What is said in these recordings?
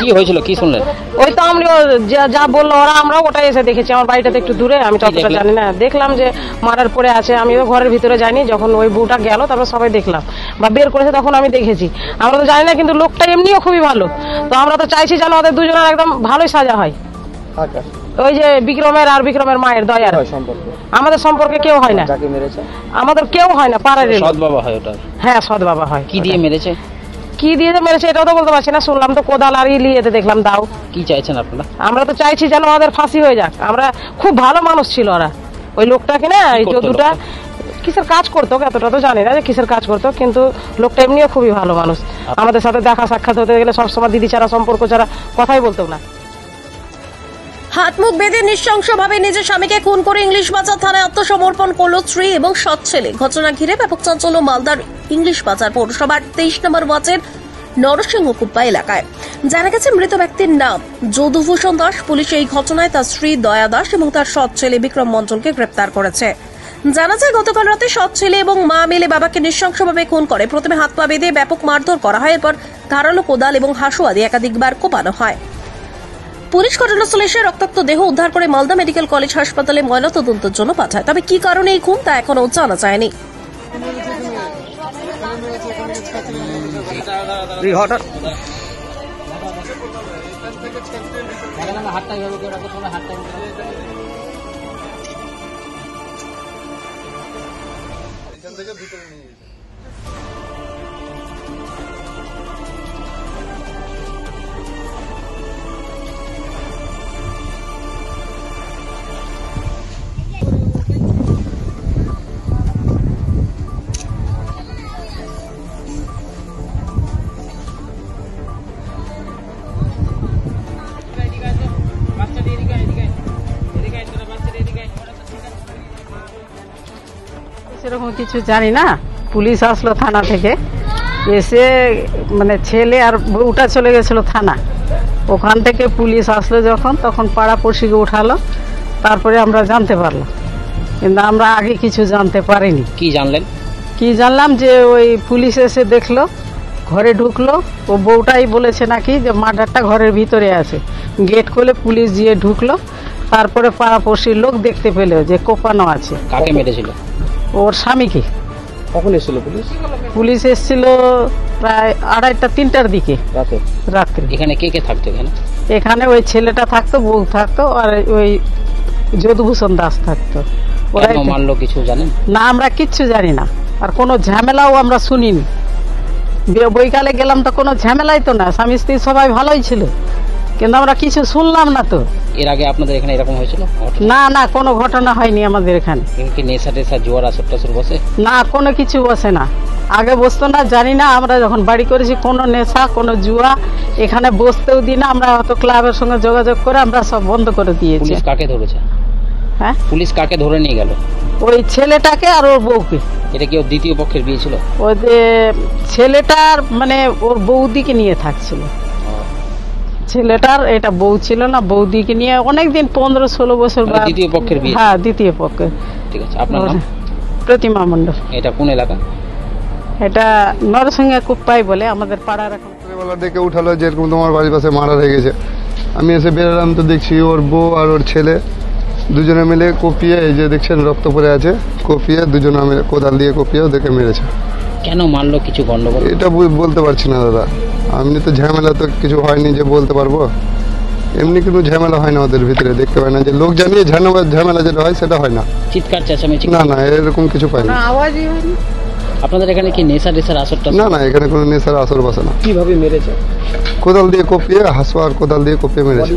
কি হয়েছিল, কি শুনলেন? ওই তো আমরা যা বললো ওরা, আমরা ওটাই এসে দেখেছি। আমার বাড়িটা তো একটু দূরে, আমি ততটা জানি না। দেখলাম যে মারার পরে আছে, আমি তো ঘরের ভিতরে যাইনি। যখন ওই বউটা গেল তারপর সবাই দেখলাম বা বের করেছে, তখন আমি দেখেছি। আমরা তো জানি না, কিন্তু লোকটা এমনিও খুবই ভালো। তো আমরা তো চাইছি যেন ওদের দুজনের একদম ভালোই সাজা হয়। ওই যে বিক্রমের আর বিক্রমের মায়ের দয়ার। আমাদের সম্পর্কে কেউ হয় না, আমাদের কেউ হয় না, পাড়ার সৎ বাবা হয় ওটা? হ্যাঁ, সৎ বাবা হয়। কি দিয়ে মেরেছে? কি দিয়ে মেরেছে এটাও তো বলতে পারছি না। শুনলাম তো কোদাল আর ইলিয়েতে দেখলাম দাও। কি চাইছেন আপনারা? আমরা তো চাইছি যেন ওদের ফাঁসি হয়ে যাক। আমরা খুব ভালো মানুষ ছিল ওরা। ওই লোকটাকে না, এই যদুটা কিসের কাজ করতো এতটা তো জানি না যে কিসের কাজ করতো, কিন্তু লোকটা এমনিও খুবই ভালো মানুষ। আমাদের সাথে দেখা সাক্ষাৎ হতে গেলে সবসময় দিদি ছাড়া, সম্পর্ক ছাড়া কথাই বলতো না। হাত মুখ বেঁধে নৃশংসভাবে নিজের স্বামীকে খুন করে ইংলিশ বাজার থানায় আত্মসমর্পণ করল স্ত্রী এবং সৎ ছেলে। ঘটনা ঘিরে ব্যাপক চাঞ্চল্য মালদার ইংলিশ বাজার পৌরসভার 23 নম্বর ওয়ার্ডের নরসিংহকুপ্পা এলাকায়। জানা গেছে মৃত ব্যক্তির নাম যদুভূষণ দাস। পুলিশ এই ঘটনায় তার স্ত্রী দয়া দাস এবং তার সৎ ছেলে বিক্রম মণ্ডলকে গ্রেপ্তার করেছে। জানা যায় গতকাল রাতে সৎ ছেলে এবং মা মিলে বাবাকে নৃশংসভাবে খুন করে। প্রথমে হাত পা বেঁধে ব্যাপক মারধর করা হয়, এরপর ধারালো কোদাল এবং হাসুয়া দিয়ে একাধিকবার কোপানো হয়। পুলিশ ঘটনাস্থলে এসে রক্তাক্ত দেহ উদ্ধার করে মালদা মেডিকেল কলেজ হাসপাতালে ময়নাতদন্তের জন্য পাঠায়। তবে কি কারণে এই খুন তা এখনো জানা যায়নি। সেরকম কিছু জানি না। পুলিশ আসলো থানা থেকে, এসে মানে ছেলে আর বউটা চলে গেছিল থানা। ওখান থেকে পুলিশ আসলো যখন, তখন পাড়া পড়শিকে উঠালো, তারপরে আমরা জানতে পারলাম। কিন্তু আমরা আগে কিছু জানতে পারিনি। কি জানলেন? কি জানলাম যে ওই পুলিশ এসে দেখলো, ঘরে ঢুকলো। ও বউটাই বলেছে নাকি যে মার্ডারটা ঘরের ভিতরে আছে। গেট খুলে পুলিশ গিয়ে ঢুকলো, তারপরে পাড়া পড়শির লোক দেখতে পেলো যে কোপানো আছে। কাকে মেরেছিল? ওর স্বামীকে। কখন এসেছিল পুলিশ? পুলিশ এসেছিল প্রায় 2:30 3টার দিকে রাত্রে। এখানে কে কে থাকতো? এখানে ওই ছেলেটা থাকতো, বউ থাকতো, আর ওই যদুভূষণ দাস থাকতো। কেন মারলো কিছু জানেন? না, আমরা কিচ্ছু জানি না। আর কোনো ঝামেলাও আমরা শুনিনি। বৈকালে গেলাম তো কোনো ঝামেলাই তো না, স্বামী স্ত্রী সবাই ভালোই ছিল, কিন্তু আমরা কিছু শুনলাম না। তো এর আগে আপনাদের এখানে এরকম হয়েছিল? না না, কোনো ঘটনা হয়নি আমাদের এখানে। কি নেশা টেশা জোয়ার আসর টাসর বসে? না, কোনো কিছু বসে না। আগে বসতো না, জানি না। আমরা যখন বাড়ি করেছি কোনো নেশা, কোনো জুয়া এখানে বসতেও দিই না। আমরা হয়তো ক্লাবের সঙ্গে যোগাযোগ করে আমরা সব বন্ধ করে দিয়েছি। পুলিশ কাকে ধরেছে? হ্যাঁ, পুলিশ কাকে ধরে নিয়ে গেল? ওই ছেলেটাকে আর ওর বউকে। এটা কি ওর দ্বিতীয় পক্ষের বিয়ে ছিল? ওই যে ছেলেটার মানে ওর বৌদিকে নিয়ে থাকছিল। ছেলেটার এটা বউ ছিল না, বৌদিকে নিয়ে অনেকদিন 15-16 বছর। দ্বিতীয় পক্ষের বিয়ে? হ্যাঁ, দ্বিতীয় পক্ষের। ঠিক আছে, আপনার নাম? প্রতিমা মণ্ডল। এটা কোন এলাকা? এটা নরসিংহকুপ্পাই বলে আমাদের পাড়ার। এখন বেলা ডেকে উঠালো যে এরকম তোমার বাড়ির পাশে মারা হয়ে গেছে। আমি এসে বেরোলাম তো দেখছি ওর বউ আর ওর ছেলে দুজনে মিলে কপিয়ে, এই যে দেখছেন রক্ত পড়ে আছে, কপিয়ে দুজনে মিলে কোদাল দিয়ে কপিয়ে ওদেরকে মেরেছে। কেন মারলো, কিছু গন্ডগোল? এটা বলতে পারছি না দাদা। এমনি তো ঝামেলা তো কিছু হয়নি যে বলতে পারবো। এমনি কোনো ঝামেলা হয় না ওদের ভিতরে, দেখতে পাই না যে লোক জানিয়ে ঝামেলা যেটা হয় সেটা হয় না। চিৎকার চেঁচামেচি? না না, এরকম কিছু পাই না। আওয়াজই হয়নি। আপনাদের এখানে কি নেশা টেশার আসরটা? না না, এখানে কোনো নেশার আসর বসে না। কিভাবে মেরেছে? কোদাল দিয়ে কপিয়ে, হাসুয়া আর কোদাল দিয়ে কপিয়ে মেরেছে।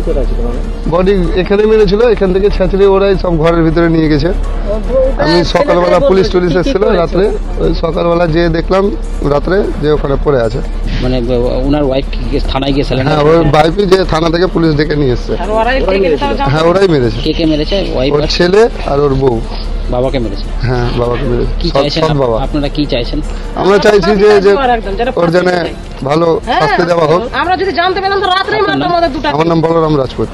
বডি এখানে মেরেছিল, এখান থেকে ছেঁচড়ে ওরাই সব ঘরের ভিতরে নিয়ে গেছে। আমি সকালবেলা পুলিশ টুলিশ এসেছিল রাত্রে, ওই সকালবেলা যেয়ে দেখলাম রাত্রে যে ওখানে পড়ে আছে। মানে ওনার ওয়াইফ থানায় গিয়েছিলেন? হ্যাঁ, ওর ওয়াইফই যে থানা থেকে পুলিশ ডেকে নিয়ে এসছে। হ্যাঁ, ওরাই মেরেছে। কে কে মেরেছে? ওর ছেলে আর ওর বউ। বাবাকে মেরেছে? হ্যাঁ, বাবাকে মেরেছে। কি চাইছেন আপনারা? কি চাইছেন? আমরা চাইছি যে ওর জন্য ভালো শাস্তি দেওয়া হোক। আমরা যদি জানতে পেলাম তো রাত্রেই মারতাম ওদের দুটো। আমার নাম বলরাম রাজপুত।